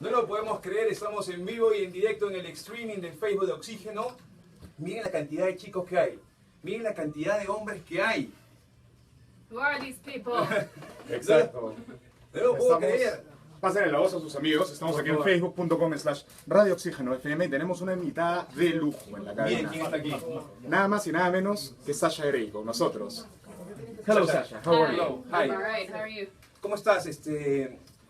No lo podemos creer, estamos en vivo y en directo en el streaming del Facebook de Oxigeno. Miren la cantidad de chicos que hay. Miren la cantidad de hombres que hay. Who are these people? Exacto. No lo puedo creer. Pásenle la voz a sus amigos. Estamos aquí en facebook.com/Radio Oxigeno FM y tenemos una invitada de lujo en la Miren cadena. quién está aquí. Nada más y nada menos que Sasha Grey con nosotros. Hello Sasha, how are you? Hello. I'm Hi. alright, how are you? ¿Cómo estás?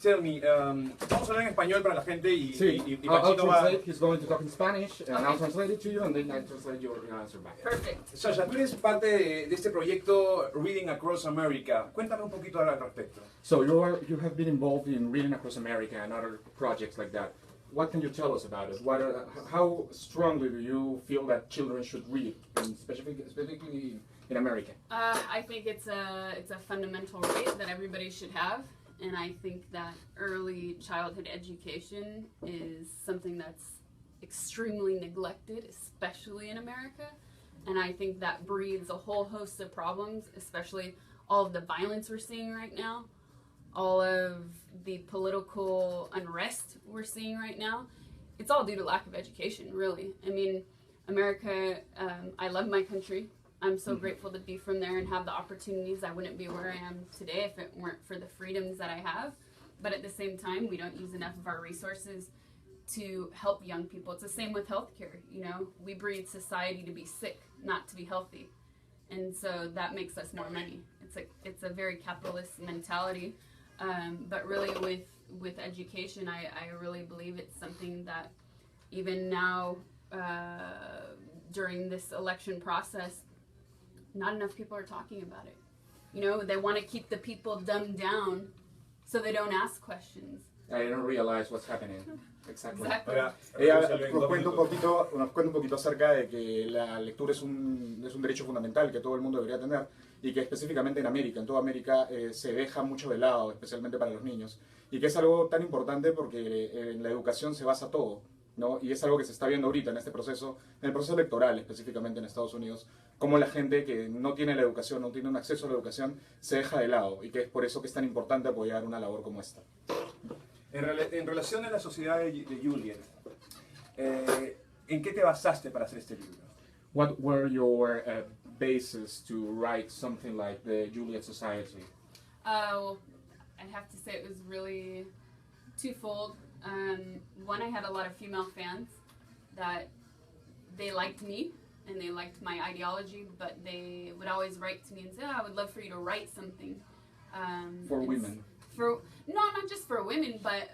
Tell me, vamos a hablar en español para la gente y I'll Panchito va... translate. He's going to talk in Spanish, and I'll translate it to you, and then I translate your answer back. Perfect. Sasha, tú eres parte de este proyecto Reading Across America. Cuéntame un poquito al respecto. So you have been involved in Reading Across America and other projects like that. What can you tell us about it? How strongly do you feel that children should read, and specifically in America? I think it's a fundamental right that everybody should have, and I think that early childhood education is something that's extremely neglected, especially in America, and I think that breeds a whole host of problems, especially all of the violence we're seeing right now, all of the political unrest we're seeing right now. It's all due to lack of education, really. I mean, America, I love my country. I'm so grateful to be from there and have the opportunities. I wouldn't be where I am today if it weren't for the freedoms that I have. But at the same time, we don't use enough of our resources to help young people. It's the same with healthcare, you know. We breed society to be sick, not to be healthy. And so that makes us more money. It's a very capitalist mentality. But really with education, I really believe it's something that even now during this election process, not enough people are talking about it. You know, they want to keep the people dumbed down so they don't ask questions. I don't realize what's happening. Exactly. Oiga, Ella nos cuenta un poquito acerca de que la lectura es un derecho fundamental que todo el mundo debería tener y que específicamente en toda América se deja mucho de lado, especialmente para los niños, y que es algo tan importante porque en la educación se basa todo, ¿no? Y es algo que se está viendo ahorita en este proceso, en el proceso electoral específicamente en Estados Unidos, cómo la gente que no tiene la educación, no tiene un acceso a la educación, se deja de lado, y que es por eso que es tan importante apoyar una labor como esta. En relación a la sociedad de Juliet, ¿en qué te basaste para hacer este libro? What were your bases to write something like the Juliet Society? Well, I'd have to say it was really twofold. One, I had a lot of female fans that they liked me and they liked my ideology, but they would always write to me and say, oh, I would love for you to write something. For women? Not just for women, but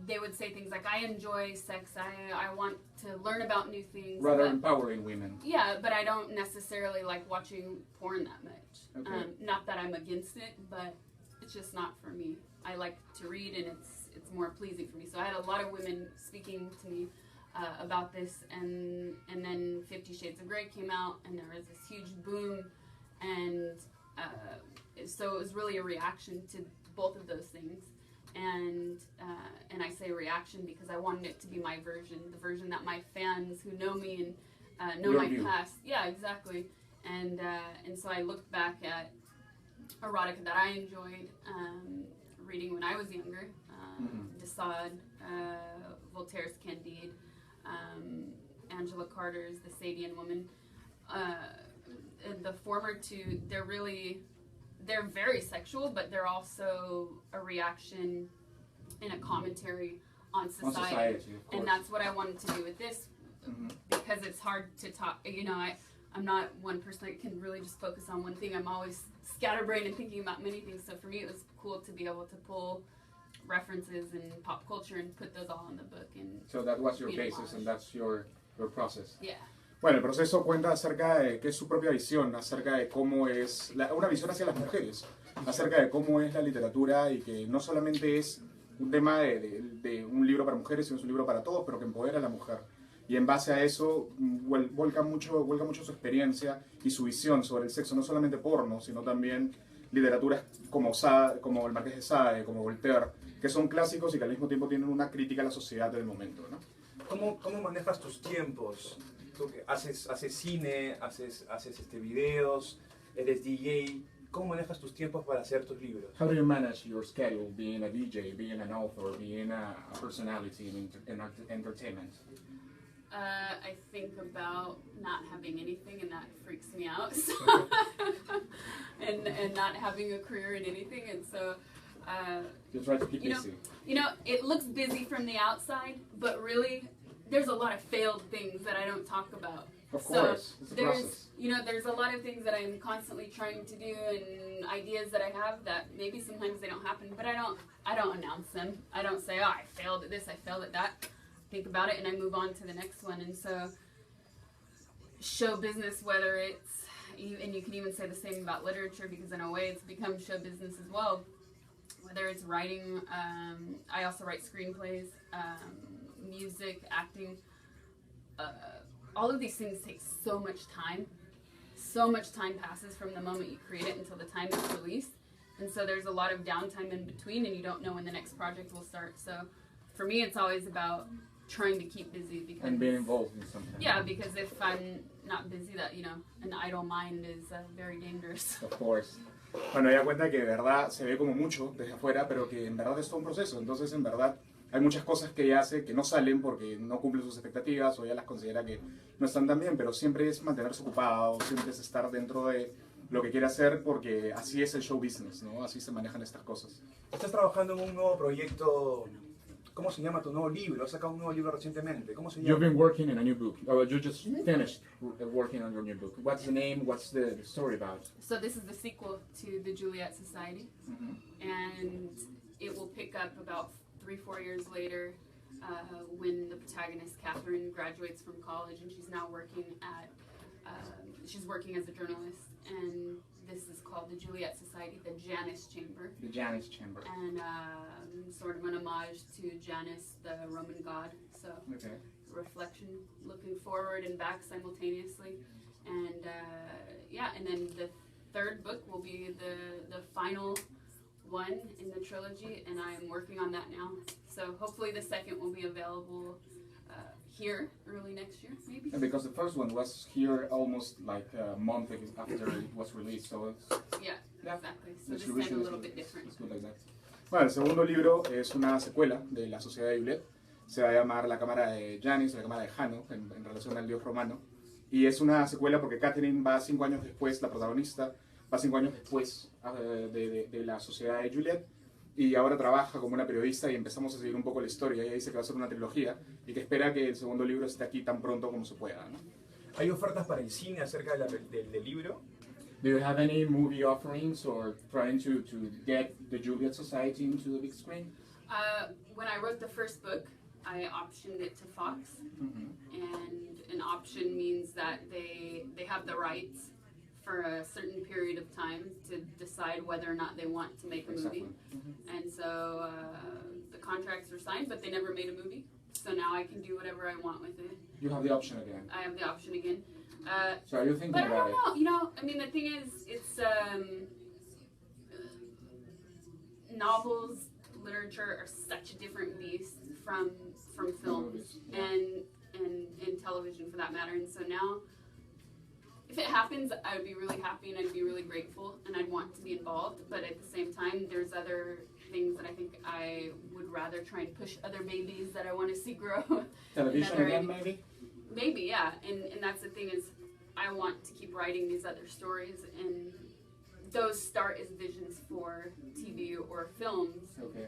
they would say things like, I enjoy sex, I want to learn about new things. Rather empowering women. Yeah, but I don't necessarily like watching porn that much. Okay. Not that I'm against it, but it's just not for me. I like to read and it's more pleasing for me. So I had a lot of women speaking to me about this, and then 50 Shades of Grey came out and there was this huge boom, and so it was really a reaction to both of those things. And I say reaction because I wanted it to be my version, the version that my fans who know me and know my past. Yeah, exactly. And so I looked back at erotica that I enjoyed reading when I was younger, de Sade, Voltaire's Candide, Angela Carter's The Sadian Woman. The former two, they're very sexual, but they're also a reaction and a commentary on society. And that's what I wanted to do with this, because it's hard to talk, you know, I'm not one person that can really just focus on one thing. I'm always scatterbrained and thinking about many things. So for me, it was cool to be able to pull references and pop culture and put those all in the book. And so that was your basis and that's your process. Yeah. Bueno, el proceso cuenta acerca de que es su propia visión, acerca de cómo es, una visión hacia las mujeres, acerca de cómo es la literatura y que no solamente es un tema de un libro para mujeres, sino es un libro para todos, pero que empodera a la mujer. Y en base a eso vuelca mucho su experiencia y su visión sobre el sexo, no solamente porno, sino también literaturas como el Marqués de Sade, como Voltaire, que son clásicos y que al mismo tiempo tienen una crítica a la sociedad del momento, ¿no? ¿Cómo manejas tus tiempos? Tú que haces cine, haces videos, eres DJ. ¿Cómo manejas tus tiempos para hacer tus libros? How do you manage your schedule, being a DJ, being an author, being a personality in entertainment? I think about not having anything, and that freaks me out. So and not having a career in anything, and so You try to keep busy. It looks busy from the outside, but really, there's a lot of failed things that I don't talk about. Of course, it's a process. There's a lot of things that I'm constantly trying to do, and ideas that I have that maybe sometimes they don't happen, but I don't announce them. I don't say, oh, I failed at this, I failed at that. Think about it and I move on to the next one. And so show business, whether it's, and you can even say the same about literature, because in a way it's become show business as well, whether it's writing, I also write screenplays, music, acting, all of these things take so much time. So much time passes from the moment you create it until the time it's released, and so there's a lot of downtime in between, and you don't know when the next project will start. So for me, it's always about trying to keep busy, because And being involved in something. yeah, because if I'm not busy, that an idle mind is very dangerous. Of course. Bueno, ella cuenta que de verdad se ve como mucho desde afuera, pero que en verdad es todo un proceso. Entonces, en verdad, hay muchas cosas que ella hace que no salen porque no cumple sus expectativas o ella las considera que no están tan bien, pero siempre es mantenerse ocupado, siempre es estar dentro de lo que quiere hacer, porque así es el show business, ¿no? Así se manejan estas cosas. Estás trabajando en un nuevo proyecto. ¿Cómo se llama tu nuevo libro? Has sacado un nuevo libro recientemente. ¿Cómo se llama? You've been working in a new book, or you just finished working on your new book. What's the name? What's the story about? So this is the sequel to the Juliet Society, and it will pick up about 3-4 years later when the protagonist Catherine graduates from college, and she's now working at she's working as a journalist, and this is called the Juliet Society, the Janus Chamber. The Janus Chamber. And sort of an homage to Janus, the Roman god. So Okay. reflection, looking forward and back simultaneously. And and then the third book will be the final one in the trilogy, and I'm working on that now. So hopefully the second will be available here early next year, maybe. And because the first one was here almost like a month after it was released, so it's, Yeah, Yeah. exactly. So this distribution time a is little good. bit different. It's good like that. Bueno, el segundo libro es una secuela de la Sociedad de Juliet. Se va a llamar La Cámara de Janus, La Cámara de Jano, en relación al dios romano. Y es una secuela porque Catherine va 5 años después, la protagonista, va 5 años después de la Sociedad de Juliet. Y ahora trabaja como una periodista y empezamos a seguir un poco la historia. Ella dice que va a ser una trilogía y que espera que el segundo libro esté aquí tan pronto como se pueda, ¿no? ¿Hay ofertas para el cine acerca del libro? Do you have any movie offerings or trying to get the Juliet Society into the big screen? When I wrote the first book, I optioned it to Fox, and an option means that they have the rights for a certain period of time to decide whether or not they want to make a movie. And so the contracts were signed, but they never made a movie. So now I can do whatever I want with it. You have the option again. I have the option again. So are you thinking But I about don't it? know, I mean, the thing is, it's novels, literature are such a different beast from films and television for that matter. And so now, if it happens, I would be really happy and I'd be really grateful and I'd want to be involved. But at the same time, there's other things that I think I would rather try and push other babies that I want to see grow. Television again, maybe? Maybe, yeah. And that's the thing is, I want to keep writing these other stories, and those start as visions for TV or films Okay.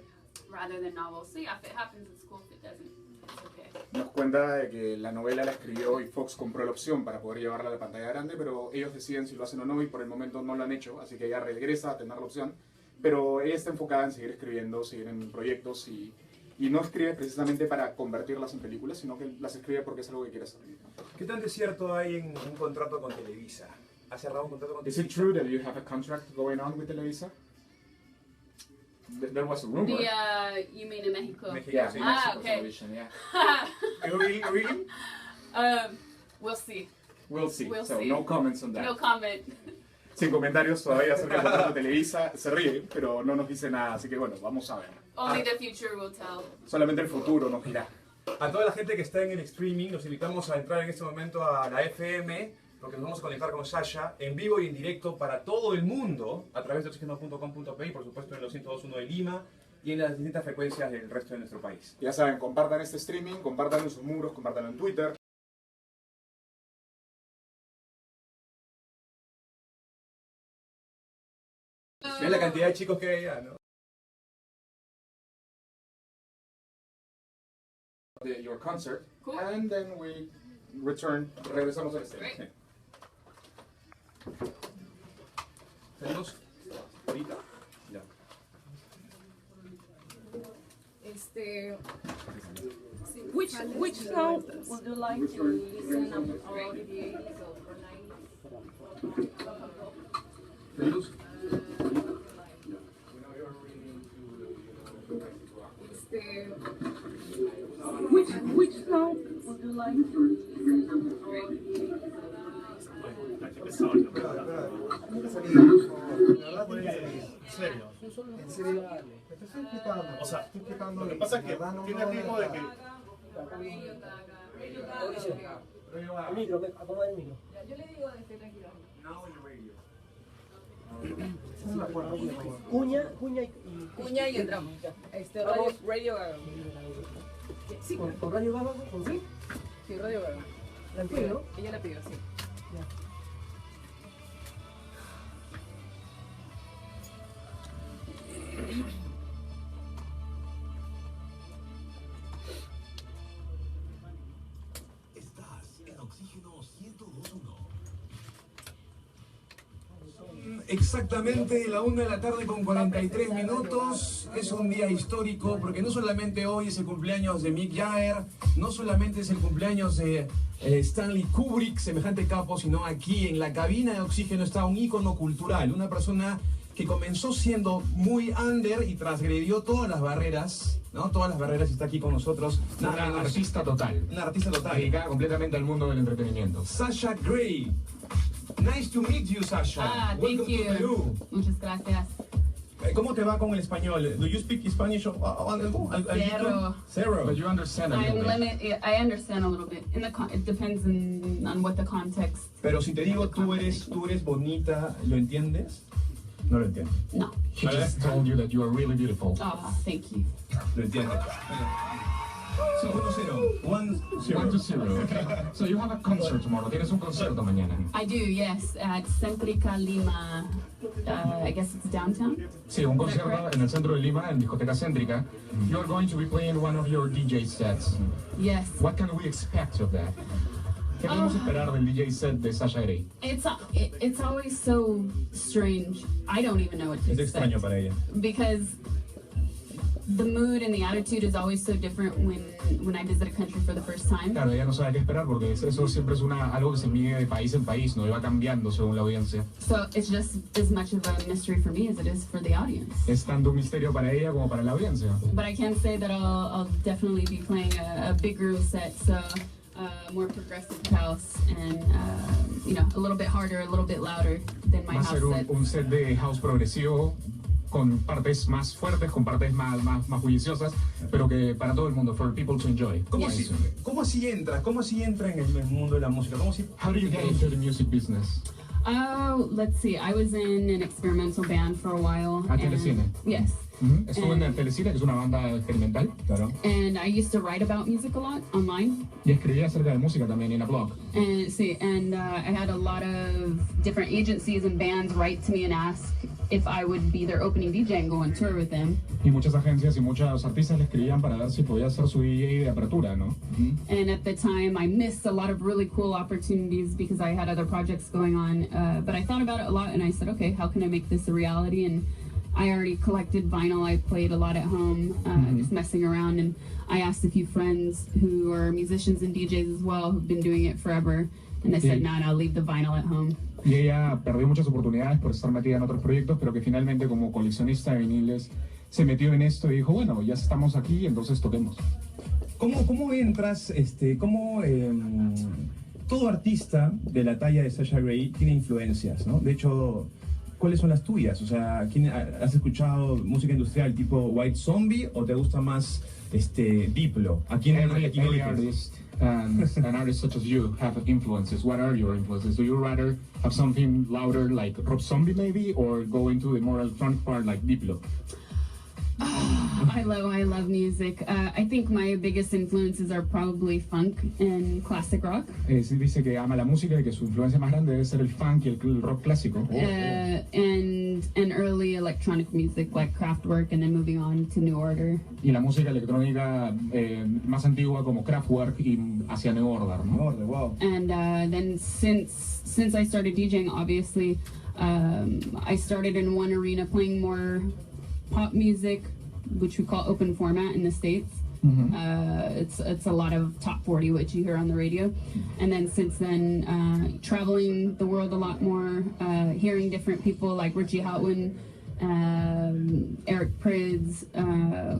rather than novels. So yeah, if it happens, it's cool. If it doesn't, it's okay. Nos cuenta de que la novela la escribió y Fox compró la opción para poder llevarla a la pantalla grande, pero ellos deciden si lo hacen o no y por el momento no lo han hecho, así que ella regresa a tener la opción. Pero ella está enfocada en seguir escribiendo, seguir en proyectos y no escribe precisamente para convertirlas en películas, sino que las escribe porque es algo que quiere hacer. ¿Qué tan de cierto hay en un contrato con Televisa? ¿Has cerrado un contrato con Is Televisa? it true that you have a contract going on with Televisa? There was a rumor. You mean in Mexico? México, Yeah, sí. Mexico okay. television, yeah. Really? We'll see. We'll see. We'll So see. no comments on that. No comment. Sin comentarios todavía acerca del contrato de Televisa, se ríe, pero no nos dice nada, así que bueno, vamos a ver. Only the future will tell. Solamente el futuro nos dirá. A toda la gente que está en el streaming, los invitamos a entrar en este momento a la FM porque nos vamos a conectar con Sasha en vivo y en directo para todo el mundo a través de oxigeno.com.pe y por supuesto en los 102.1 de Lima y en las distintas frecuencias del resto de nuestro país. Ya saben, compartan este streaming, compartan en sus muros, compartan en Twitter. Ven la cantidad de chicos que hay allá, ¿no? Your concert, Cool. and then we regresamos al streaming. Great. Tenemos ahorita. Ya. Which song would you like to listen or the Tenemos. which song would you like to listen En serio, te estoy explicando. O sea, estoy explicando. Lo que pasa es que tiene el ritmo de que. El micro, acomoda el micro. Cuña Cuña y entramos. Radio Gaga. Sí, con Radio Gaga, ¿con sí? Sí, Radio Gaga. La entiendo. Ella la pidió, sí. Estás en Oxígeno 102.1. Exactamente la 1 de la tarde con 43 minutos. Es un día histórico porque no solamente hoy es el cumpleaños de Mick Jagger, no solamente es el cumpleaños de Stanley Kubrick, semejante capo, sino aquí en la cabina de Oxígeno está un ícono cultural, una persona que comenzó siendo muy under y transgredió todas las barreras, ¿no? Todas las barreras, está aquí con nosotros. Una artista total. Una artista total. Dedicada completamente al mundo del entretenimiento. Sasha Grey. Nice to meet you, Sasha. Welcome Thank you. to Peru. Muchas gracias. ¿Cómo te va con el español? Do you speak Spanish? Zero. Zero. But you understand a little bit. I understand a little bit. It depends on what the context. Pero si te digo tú eres bonita, ¿lo entiendes? No lo entiendo. No. He just told you that you are really beautiful. Oh, thank you. Lo entiendes. Sí, 1-0. 1-0. 1-0. Okay. So you have a concert tomorrow. Tienes un concierto mañana. I do, yes, at Céntrica Lima. I guess it's downtown. Sí, un concierto en el centro de Lima, en discoteca céntrica. You are going to be playing one of your DJ sets. Yes. What can we expect of that? ¿Qué podemos esperar del DJ set de Sasha Grey? It's always so strange. I don't even know what to Es expect. extraño para ella. Because the mood and the attitude is always so different when I visit a country for the first time. Claro, ella no sabe qué esperar porque eso siempre es algo que se mide de país en país, ¿no? Y va cambiando según la audiencia. So it's just as much of a mystery for me as it is for the audience. Es tanto un misterio para ella como para la audiencia. But I can say that I'll definitely be playing a bigger set, so more progressive house and a little bit harder, a little bit louder than my Va a house ser set. un set de house progresivo con partes más fuertes, con partes más bulliciosas, pero que para todo el mundo, for people to enjoy. ¿Cómo así entras? ¿Cómo así entra en el mundo de la música? How do you get into the music business? Oh, let's see. I was in an experimental band for a while. Telecine. Yes. Estuve en el Telecine, que es una banda experimental. Claro. And I used to write about music a lot online. Y escribía acerca de música también en la blog. And I had a lot of different agencies and bands write to me and ask if I would be their opening DJ and go on tour with them. Y muchas agencias y muchos artistas le escribían para ver si podía ser su DJ de apertura, ¿no? And at the time, I missed a lot of really cool opportunities because I had other projects going on. But I thought about it a lot, and I said, okay, how can I make this a reality? And I already collected vinyl. I played a lot at home, just messing around. And I asked a few friends who are musicians and DJs as well, who've been doing it forever. And they said, no, leave the vinyl at home. Y ella perdió muchas oportunidades por estar metida en otros proyectos, pero que finalmente como coleccionista de viniles se metió en esto y dijo, bueno, ya estamos aquí, entonces toquemos. ¿Cómo entras, todo artista de la talla de Sasha Grey tiene influencias, ¿no? De hecho, ¿cuáles son las tuyas? O sea, ¿has escuchado música industrial tipo White Zombie o te gusta más Diplo? ¿A quién Every artist an artist such as you have influences. What are your influences? Do you rather have something louder like Rob Zombie maybe, or go into the more electronic part like Diplo? I love music. I think my biggest influences are probably funk and classic rock. Sí, dice que ama la música y que su influencia más grande debe ser el funk y el rock clásico. And early electronic music like Kraftwerk, and then moving on to New Order. Y la música electrónica más antigua como Kraftwerk y hacia New Order, ¿no? New Order, wow. And then since I started DJing, obviously, I started in one arena playing more pop music, which we call open format in the States. It's a lot of top 40, which you hear on the radio. And then since then, traveling the world a lot more, hearing different people like Richie Houghton, Eric Prydz,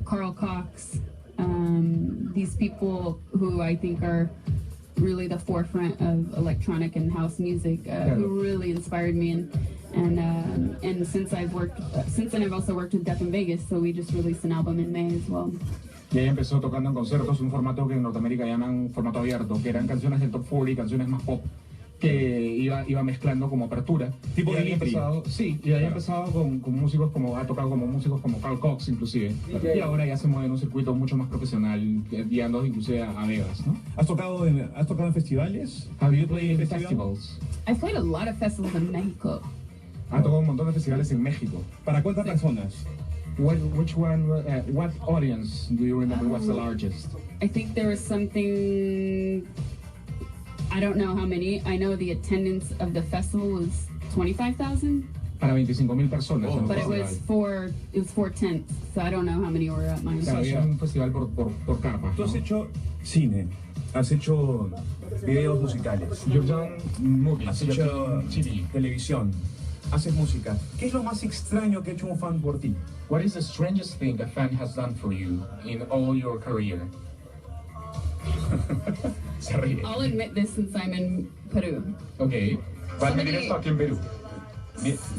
Carl Cox, these people who I think are really the forefront of electronic and house music, who really inspired me. And since then I've also worked with Death in Vegas, so we just released an album in May as well. Y ella empezó tocando en conciertos, un formato que en Norteamérica llaman formato abierto, que eran canciones del top 40, canciones más pop, que iba mezclando como apertura. Tipo de empezado, sí, y ahí ha empezado con músicos como, ha tocado como músicos como Carl Cox inclusive, y ahora ya se mueve en un circuito mucho más profesional, guiando inclusive a Vegas, ¿no? ¿Has tocado en festivales? Have you played in festivals? I've played a lot of festivals in Mexico. Ha tocado un montón de festivales en México. ¿Para cuántas personas? Which one, what audience do you remember was the largest? I think there was something, I don't know how many. I know the attendance of the festival was 25,000. Para 25,000 personas. But it was four tents, so I don't know how many were at mine. Claro, había un festival por carpa. Tú has hecho cine, has hecho videos musicales, You've done movies, has you've hecho done TV. televisión, haces música. ¿Qué es lo más extraño que ha hecho un fan por ti? What is the strangest thing a fan has done for you in all your career? Se ríe. I'll admit this since I'm in Peru. Okay. Va a admitir esto aquí en Perú.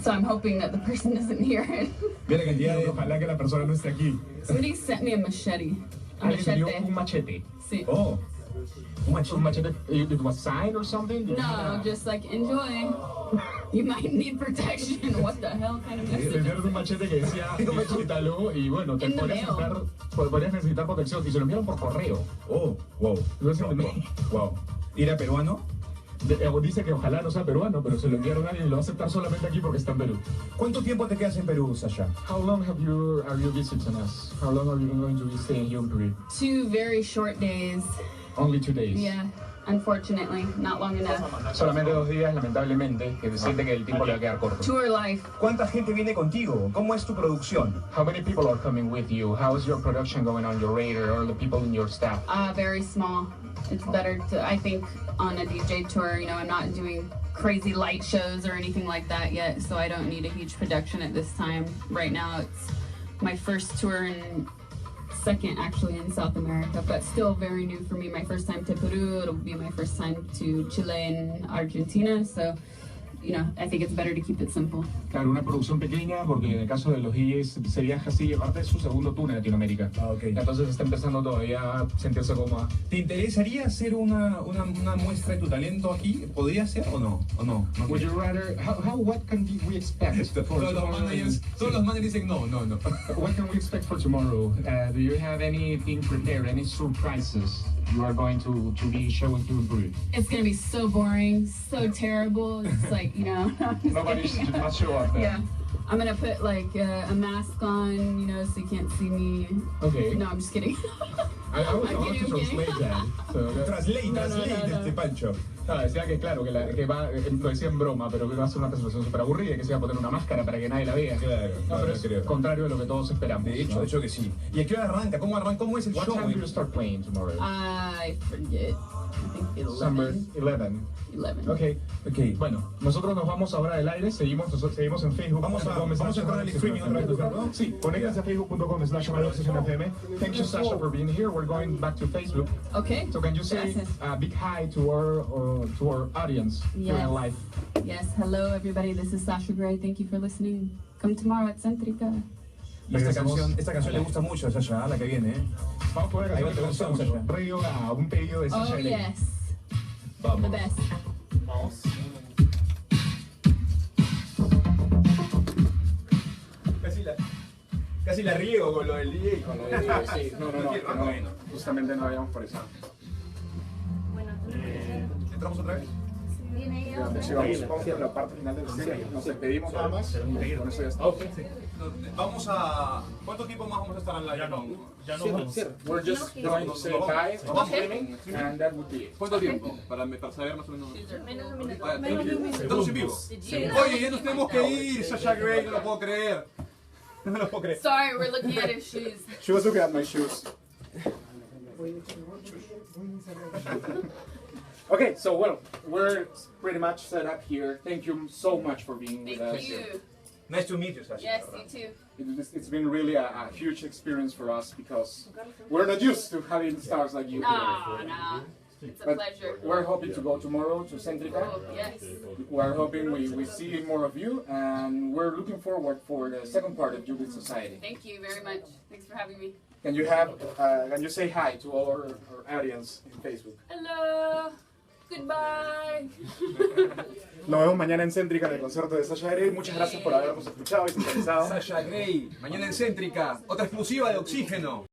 So I'm hoping that the person doesn't hear it. Mira que el día de ojalá que la persona no esté aquí. Somebody sent me a machete. Alguien te dio un machete. Sí. Oh. Un machete. It was signed or something? No, just like enjoy. You might need protection. What the hell kind of Te message? dieron un machete que decía disfrútalo y bueno, te podrías necesitar protección y se lo enviaron por correo. Oh, wow. Wow. ¿Y era peruano? Dice que ojalá no sea peruano, pero se lo enviaron a alguien y lo va a aceptar solamente aquí porque está en Perú. ¿Cuánto tiempo te quedas en Perú, Sasha? How long are you visiting us? How long are you going to be staying here in Peru? 2 very short days. Only 2 days. Yeah, unfortunately, not long enough. Solamente 2 días, lamentablemente, que se siente que el tiempo le va a quedar corto. Tour life. ¿Cuánta gente viene contigo? ¿Cómo es tu producción? How many people are coming with you? How is your production going on, your radar, or the people in your staff? Very small. It's better to, I think, on a DJ tour, you know, I'm not doing crazy light shows or anything like that yet, so I don't need a huge production at this time. Right now, it's my first tour and second actually in South America, but still very new for me. My first time to Peru, it'll be my first time to Chile and Argentina, so you know, I think it's better to keep it simple. Claro, una producción pequeña porque en el caso de los DJs se viaja así, aparte de su segundo tour en Latinoamérica. Okay. Entonces está empezando todavía a sentirse cómoda. ¿Te interesaría hacer una muestra de tu talento aquí? ¿Podría ser o no? Would you rather, what can we expect for tomorrow? Todos los managers dicen no. What can we expect for tomorrow? Do you have anything prepared, any surprises you are going to be showing to Peru? It's gonna be so boring, so terrible. It's like, you know. Nobody should not show up there. Yeah. I'm gonna put like a mask on, you know, so you can't see me. Okay. No, I'm just kidding. I was about to translate that. Translate, Pancho. No, decía que claro, que va, lo decía en broma, pero que va a ser una presentación súper aburrida, que se va a poner una máscara para que nadie la vea. Claro, no, pero es creo. Contrario a lo que todos esperamos. De hecho que sí. ¿Y a qué hora arranca? ¿Cómo es el What show? time do you start playing tomorrow? I forget. I think 11. Summer 11. 11. Okay. Bueno, nosotros nos vamos ahora del aire, seguimos en Facebook. Vamos a entrar al streaming otra vez, ¿no? Sí, conéctense a facebook.com/Oxigeno. Thank you, Sasha, for being here. We're going back to Facebook. Okay. So can you say a big hi to our audience here in live? Yes, hello everybody, this is Sasha Grey. Thank you for listening. Come tomorrow at Centrica. Y esta canción le gusta mucho a Sasha, la que viene, ¿eh? Vamos con una Ahí va canción tu que canción, gusta mucho. Sasha. Previo a un pedido de Sasha Oh Grey. yes, the Vamos. best. Vamos. Casi la riego con lo del DJ. Con lo de sí, no, justamente no habíamos por eso. ¿Entramos otra vez? Sí, vamos a la parte final del cine. Nos despedimos nada más. Con eso ya está. Vamos a... ¿Cuánto tiempo más vamos a estar en la We're just going to say bye, streaming, and that would be it. ¿Cuánto tiempo? Para saber más o menos. Menos de un minuto. Estamos en vivo. Oye, ya nos tenemos que ir, Sasha Grey, no lo puedo creer. No lo puedo creer. Sorry, we're looking at his shoes. She was looking at my shoes. Okay, so well, we're pretty much set up here. Thank you so much for being with us. Thank you. Nice to meet you, Sasha. Yes, you too. It's been really a huge experience for us because we're not used to having stars like you. No, no. It's a But pleasure. we're hoping to go tomorrow to Centrica. Oh, yes. We're hoping we see more of you, and we're looking forward for the second part of Judith Society. Thank you very much. Thanks for having me. Can you say hi to all our audience in Facebook? Hello. Goodbye. Nos vemos mañana en Céntrica en el concierto de Sasha Grey. Muchas gracias por habernos escuchado y sintonizado. Sasha Grey, mañana en Céntrica, otra exclusiva de Oxigeno.